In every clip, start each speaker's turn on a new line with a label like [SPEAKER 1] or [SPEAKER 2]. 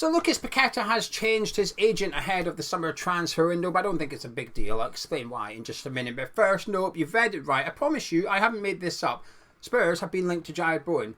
[SPEAKER 1] So Lucas Paqueta has changed his agent ahead of the summer transfer window, but I don't think it's a big deal. I'll explain why in just a minute. But first, nope, you've read it right. I promise you, I haven't made this up. Spurs have been linked to Jarrod Bowen.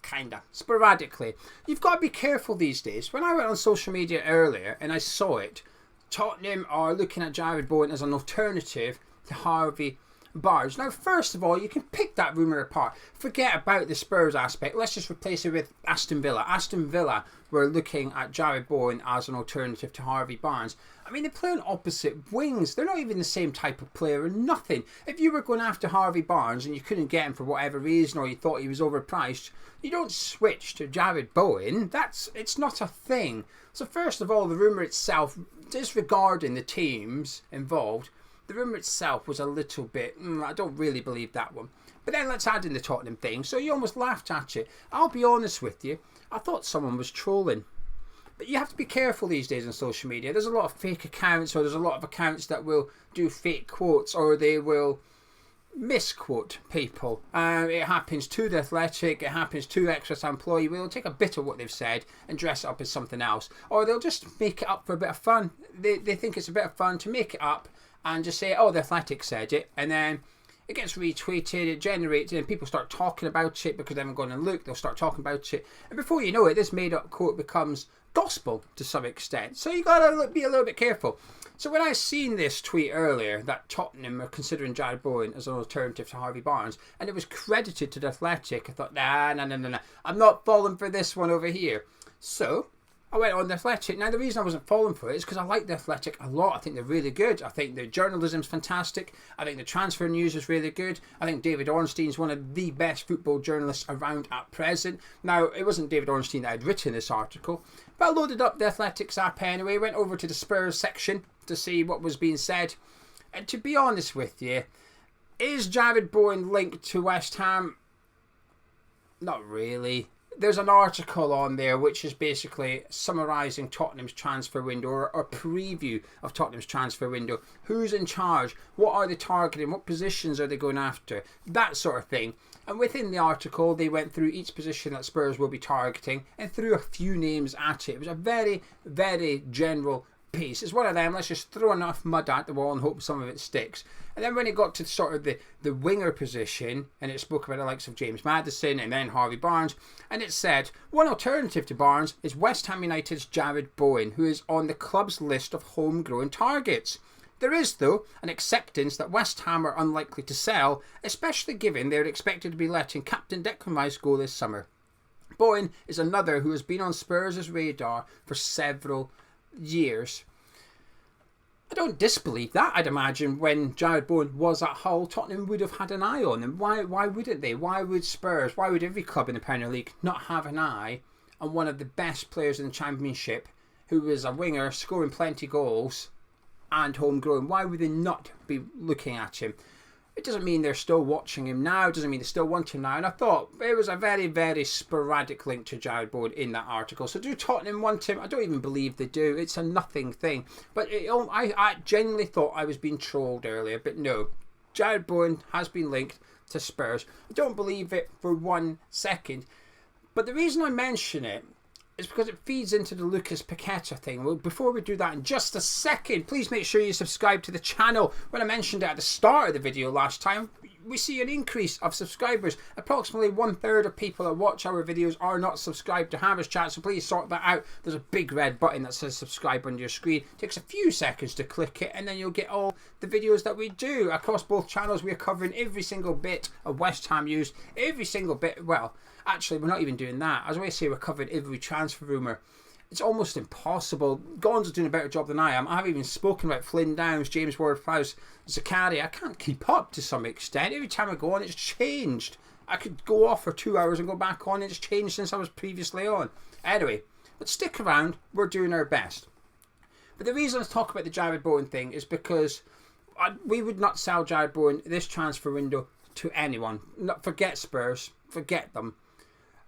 [SPEAKER 1] Kinda. Sporadically. You've got to be careful these days. When I went on social media earlier and I saw it, Tottenham are looking at Jarrod Bowen as an alternative to Harvey Barnes. Now, first of all, you can pick that rumour apart. Forget about the Spurs aspect. Let's just replace it with Aston Villa. Aston Villa were looking at Jarrod Bowen as an alternative to Harvey Barnes. I mean, they play on opposite wings. They're not even the same type of player or nothing. If you were going after Harvey Barnes and you couldn't get him for whatever reason, or you thought he was overpriced, you don't switch to Jarrod Bowen. It's not a thing. So first of all, the rumour itself, disregarding the teams involved, the rumour itself was a little bit, I don't really believe that one. But then let's add in the Tottenham thing. So you almost laughed at it. I'll be honest with you, I thought someone was trolling. But you have to be careful these days on social media. There's a lot of fake accounts, or there's a lot of accounts that will do fake quotes, or they will misquote people. It happens to The Athletic, it happens to Express Employee. They'll take a bit of what they've said and dress it up as something else. Or they'll just make it up for a bit of fun. They think it's a bit of fun to make it up and just say, oh, The Athletic said it, and then it gets retweeted, it generates, and people start talking about it because they haven't gone and looked, they'll start talking about it, and before you know it, this made-up quote becomes gospel to some extent. So you got to be a little bit careful. So when I seen this tweet earlier, that Tottenham are considering Jarrod Bowen as an alternative to Harvey Barnes, and it was credited to The Athletic, I thought, nah, I'm not falling for this one over here. So I went on The Athletic. Now, the reason I wasn't falling for it is because I like The Athletic a lot. I think they're really good. I think their journalism's fantastic. I think the transfer news is really good. I think David Ornstein's one of the best football journalists around at present. Now, it wasn't David Ornstein that had written this article, but I loaded up The Athletic's app anyway, went over to the Spurs section to see what was being said. And to be honest with you, is Jarrod Bowen linked to West Ham? Not really. There's an article on there which is basically summarising Tottenham's transfer window, or a preview of Tottenham's transfer window. Who's in charge? What are they targeting? What positions are they going after? That sort of thing. And within the article, they went through each position that Spurs will be targeting and threw a few names at it. It was a very, very general piece. It's one of them, let's just throw enough mud at the wall and hope some of it sticks. And then when it got to sort of the winger position, and it spoke about the likes of James Maddison and then Harvey Barnes, and it said, one alternative to Barnes is West Ham United's Jarrod Bowen, who is on the club's list of homegrown targets. There is, though, an acceptance that West Ham are unlikely to sell, especially given they're expected to be letting Captain Declan Rice go this summer. Bowen is another who has been on Spurs' radar for several years. I don't disbelieve that. I'd imagine when Jarrod Bowen was at Hull, Tottenham would have had an eye on him. Why wouldn't they? Why would Spurs, why would every club in the Premier League not have an eye on one of the best players in the Championship, who is a winger, scoring plenty goals and homegrown? Why would they not be looking at him? It doesn't mean they're still watching him now. It doesn't mean they still want him now. And I thought it was a very, very sporadic link to Jarrod Bowen in that article. So do Tottenham want him? I don't even believe they do. It's a nothing thing. But I genuinely thought I was being trolled earlier. But no, Jarrod Bowen has been linked to Spurs. I don't believe it for 1 second. But the reason I mention it is because it feeds into the Lucas Paqueta thing. Well, before we do that, in just a second, please make sure you subscribe to the channel. When I mentioned it at the start of the video last time, we see an increase of subscribers. Approximately 1/3 of people that watch our videos are not subscribed to Hammers Chat, so please sort that out. There's a big red button that says subscribe under your screen. It takes a few seconds to click it, and then you'll get all the videos that we do. Across both channels, we're covering every single bit of West Ham news, every single bit, well, actually, we're not even doing that. As I say, we're covering every transfer rumour. It's almost impossible. Gonzo's doing a better job than I am. I haven't even spoken about Flynn Downs, James Ward-Prowse, Zakaria. I can't keep up to some extent. Every time I go on, it's changed. I could go off for 2 hours and go back on. It's changed since I was previously on. Anyway, but stick around. We're doing our best. But the reason I talk about the Jarrod Bowen thing is because we would not sell Jarrod Bowen this transfer window to anyone. Forget Spurs. Forget them.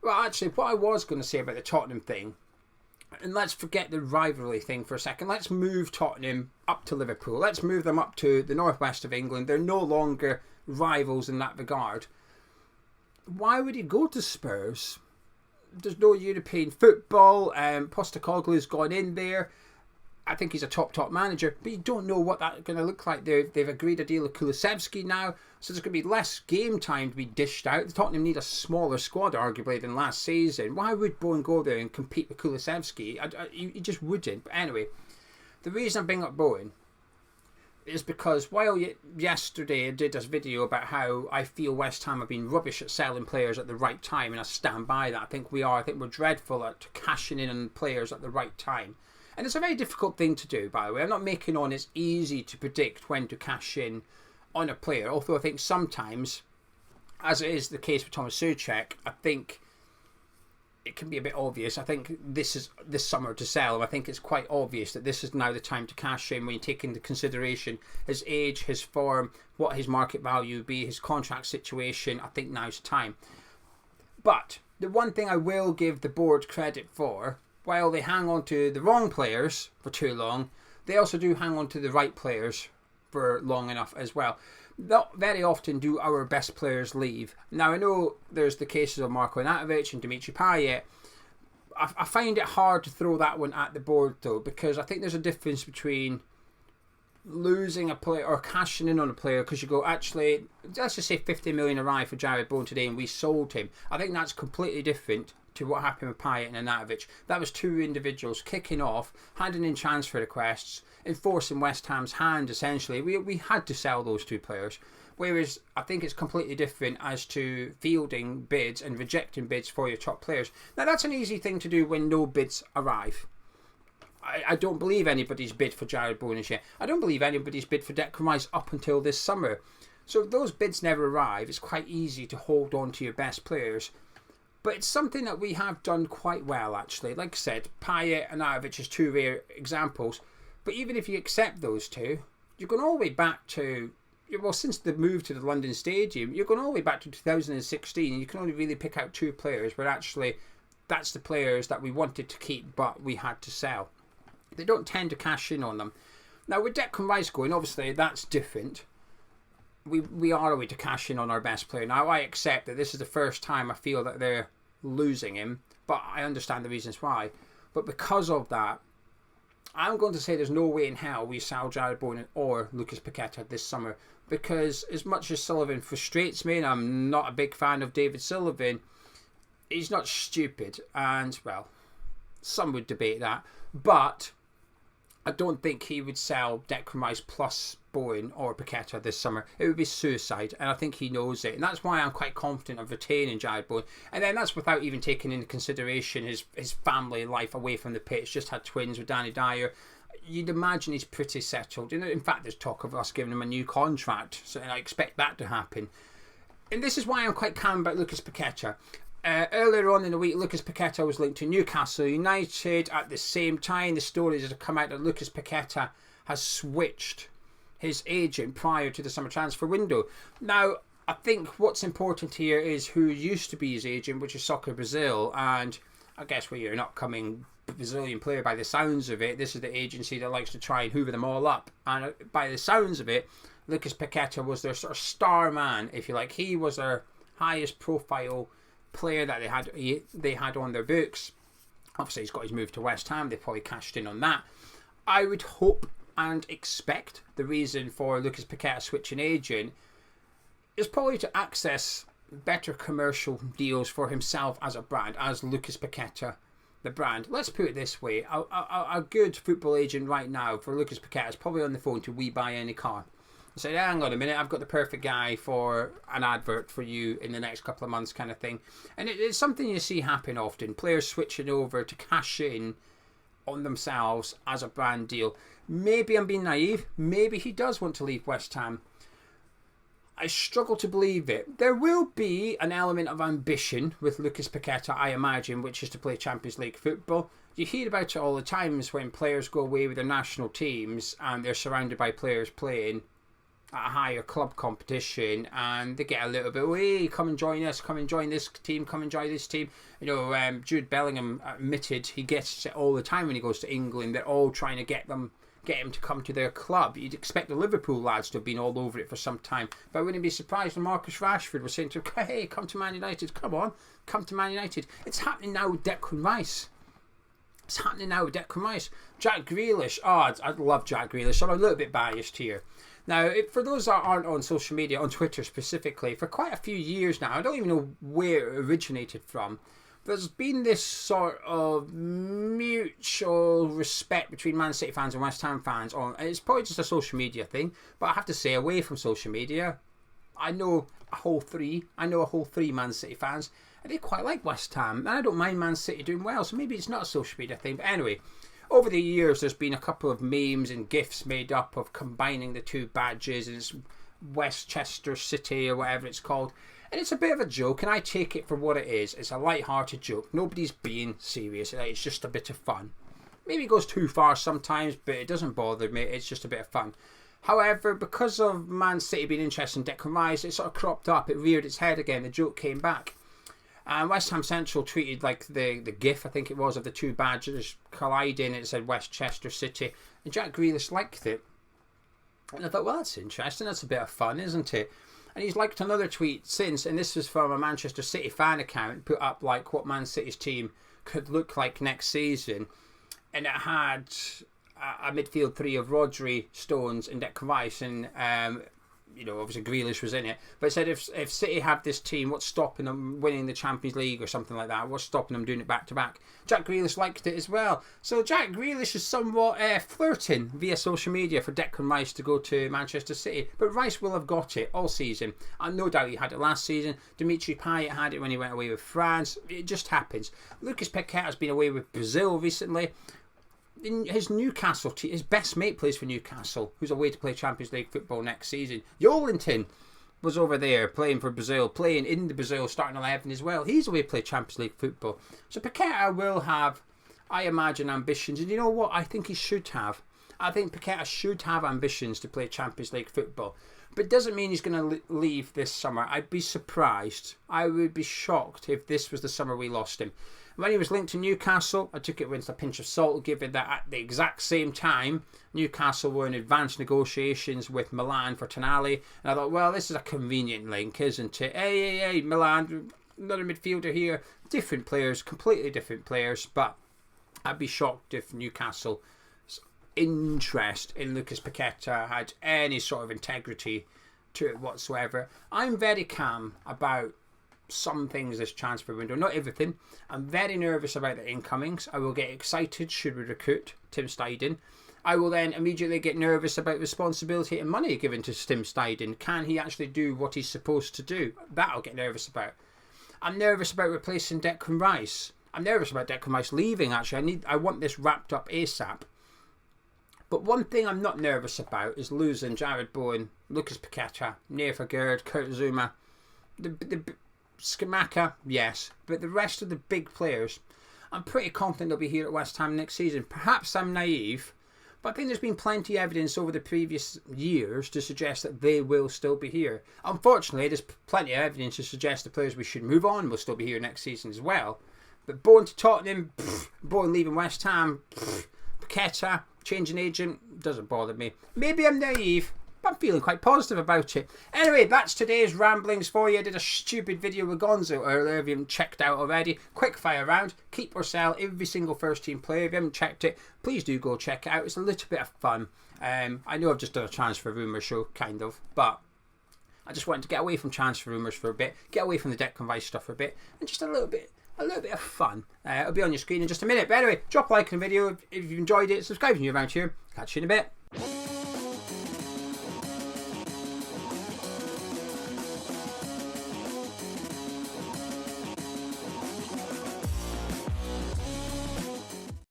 [SPEAKER 1] Well, actually, what I was going to say about the Tottenham thing, and let's forget the rivalry thing for a second. Let's move Tottenham up to Liverpool. Let's move them up to the northwest of England. They're no longer rivals in that regard. Why would he go to Spurs? there's no European football. Postecoglou's gone in there. I think he's a top manager, but you don't know what that's going to look like. They've agreed a deal with Kulusevski now, so there's going to be less game time to be dished out. The Tottenham need a smaller squad, arguably, than last season. Why would Bowen go there and compete with Kulusevski? You just wouldn't. But anyway, the reason I bring up Bowen is because while yesterday I did this video about how I feel West Ham have been rubbish at selling players at the right time, and I stand by that. I think we're dreadful at cashing in on players at the right time. And it's a very difficult thing to do, by the way. I'm not making on it's easy to predict when to cash in on a player. Although I think sometimes, as it is the case with Thomas Souček, I think it can be a bit obvious. I think this is this summer to sell. And I think it's quite obvious that this is now the time to cash in when you take into consideration his age, his form, what his market value would be, his contract situation. I think now's the time. But the one thing I will give the board credit for, while they hang on to the wrong players for too long, they also do hang on to the right players for long enough as well. Not very often do our best players leave. Now, I know there's the cases of Marko Arnautovic and Dimitri Payet. I find it hard to throw that one at the board, though, because I think there's a difference between losing a player or cashing in on a player because you go, actually, let's just say 50 million arrived for Jarrod Bowen today and we sold him. I think that's completely different to what happened with Payet and Arnautovic. That was two individuals kicking off, handing in transfer requests, enforcing West Ham's hand, essentially. We had to sell those two players. Whereas I think it's completely different as to fielding bids and rejecting bids for your top players. Now, that's an easy thing to do when no bids arrive. I don't believe anybody's bid for Jarrod Bowen is yet. I don't believe anybody's bid for Declan Rice up until this summer. So if those bids never arrive, it's quite easy to hold on to your best players. But it's something that we have done quite well, actually. Like I said, Payet and Arnautovic is two rare examples. But even if you accept those two, you're going all the way back to, well, since the move to the London Stadium, you're going all the way back to 2016. And you can only really pick out two players where actually that's the players that we wanted to keep, but we had to sell. They don't tend to cash in on them. Now, with Declan Rice going, obviously, that's different. We are a way to cash in on our best player. Now, I accept that this is the first time I feel that they're losing him, but I understand the reasons why. But because of that, I'm going to say there's no way in hell we sell Jarrod Bowen or Lucas Paqueta this summer, because as much as Sullivan frustrates me, and I'm not a big fan of David Sullivan, he's not stupid. And, well, some would debate that. But I don't think he would sell Declan Rice plus Bowen or Paqueta this summer. It would be suicide, and I think he knows it. And that's why I'm quite confident of retaining Jarrod Bowen. And then that's without even taking into consideration his family life away from the pitch. Just had twins with Danny Dyer. You'd imagine he's pretty settled. In fact, there's talk of us giving him a new contract, so I expect that to happen. And this is why I'm quite calm about Lucas Paqueta. Earlier on in the week, Lucas Paqueta was linked to Newcastle United. At the same time, the stories have come out that Lucas Paqueta has switched his agent prior to the summer transfer window. Now, I think what's important here is who used to be his agent, which is Soccer Brazil. And I guess where you're an upcoming Brazilian player, by the sounds of it, this is the agency that likes to try and hoover them all up. And by the sounds of it, Lucas Paqueta was their sort of star man, if you like. He was their highest profile player that they had on their books. Obviously, he's got his move to West Ham. They probably cashed in on that. I would hope and expect the reason for Lucas Paqueta switching agent is probably to access better commercial deals for himself as a brand, as Lucas Paqueta, the brand. Let's put it this way. A good football agent right now for Lucas Paqueta is probably on the phone to We Buy Any Car. Say, hang on a minute, I've got the perfect guy for an advert for you in the next couple of months, kind of thing. And it's something you see happen often. Players switching over to cash in on themselves as a brand deal. Maybe I'm being naive. Maybe he does want to leave West Ham. I struggle to believe it. There will be an element of ambition with Lucas Paqueta, I imagine, which is to play Champions League football. You hear about it all the times when players go away with their national teams and they're surrounded by players playing at a higher club competition, and they get a little bit, hey, come and join us, come and join this team, come and join this team. Jude Bellingham admitted he gets it all the time when he goes to England. They're all trying to get get him to come to their club. You'd expect the Liverpool lads to have been all over it for some time, but I wouldn't be surprised if Marcus Rashford was saying to him, hey, come to Man United, come on, come to Man United. It's happening now with Declan Rice. It's happening now with Declan Rice. Jack Grealish, I love Jack Grealish. I'm a little bit biased here. Now, for those that aren't on social media, on Twitter specifically, for quite a few years now, I don't even know where it originated from, there's been this sort of mutual respect between Man City fans and West Ham fans. It's probably just a social media thing, but I have to say, away from social media, I know a whole three Man City fans, and they quite like West Ham, and I don't mind Man City doing well, so maybe it's not a social media thing. But anyway, over the years, there's been a couple of memes and GIFs made up of combining the two badges, and it's Westchester City or whatever it's called. And it's a bit of a joke, and I take it for what it is. It's a light-hearted joke. Nobody's being serious. It's just a bit of fun. Maybe it goes too far sometimes, but it doesn't bother me. It's just a bit of fun. However, because of Man City being interested in Declan Rice, it sort of cropped up. It reared its head again. The joke came back. And West Ham Central tweeted like the GIF, I think it was, of the two badges colliding. It said Westchester City. And Jack Grealish liked it. And I thought, well, that's interesting. That's a bit of fun, isn't it? And he's liked another tweet since, and this was from a Manchester City fan account, put up like what Man City's team could look like next season. And it had a midfield three of Rodri, Stones and Declan Rice, and obviously Grealish was in it. But it said if City have this team, what's stopping them winning the Champions League or something like that? What's stopping them doing it back to back? Jack Grealish liked it as well. So Jack Grealish is somewhat flirting via social media for Declan Rice to go to Manchester City. But Rice will have got it all season. And no doubt he had it last season. Dimitri Payet had it when he went away with France. It just happens. Lucas Paqueta has been away with Brazil recently. In his Newcastle team, his best mate plays for Newcastle, who's away to play Champions League football next season. Joelinton was over there playing for Brazil, playing in the Brazil starting 11 as well. He's away to play Champions League football. So Paqueta will have, I imagine, ambitions. And you know what? I think he should have. I think Paqueta should have ambitions to play Champions League football. But it doesn't mean he's going to leave this summer. I'd be surprised. I would be shocked if this was the summer we lost him. When he was linked to Newcastle, I took it with a pinch of salt, given that at the exact same time, Newcastle were in advanced negotiations with Milan for Tonali. And I thought, well, this is a convenient link, isn't it? Hey, Milan, another midfielder here. Different players, completely different players. But I'd be shocked if Newcastle's interest in Lucas Paqueta had any sort of integrity to it whatsoever. I'm very calm about some things this transfer window, not everything. I'm very nervous about the incomings. I will get excited should we recruit Tim Steidten. I will then immediately get nervous about responsibility and money given to Tim Steidten. Can he actually do what he's supposed to do? That I'll get nervous about. I'm nervous about replacing Declan Rice. I'm nervous about Declan Rice leaving, actually. I want this wrapped up ASAP. But one thing I'm not nervous about is losing Jarrod Bowen, Lucas Paqueta, Nair Fagerd, Kurt Zouma. The Skamaka, yes, but the rest of the big players, I'm pretty confident they'll be here at West Ham next season. Perhaps I'm naive, but I think there's been plenty of evidence over the previous years to suggest that they will still be here. Unfortunately, there's plenty of evidence to suggest the players we should move on will still be here next season as well. But Bowen to Tottenham, Bowen leaving West Ham, Paqueta, changing agent, doesn't bother me. Maybe I'm naive, but I'm feeling quite positive about it. Anyway, that's today's ramblings for you. I did a stupid video with Gonzo earlier. If you haven't checked out already, quick fire round. Keep or sell every single first team player. If you haven't checked it, please do go check it out. It's a little bit of fun. I know I've just done a transfer rumour show, kind of, but I just wanted to get away from transfer rumours for a bit, get away from the Declan Rice stuff for a bit, and just a little bit of fun. It'll be on your screen in just a minute. But anyway, drop a like on the video if you've enjoyed it. Subscribe if you're around here. Catch you in a bit.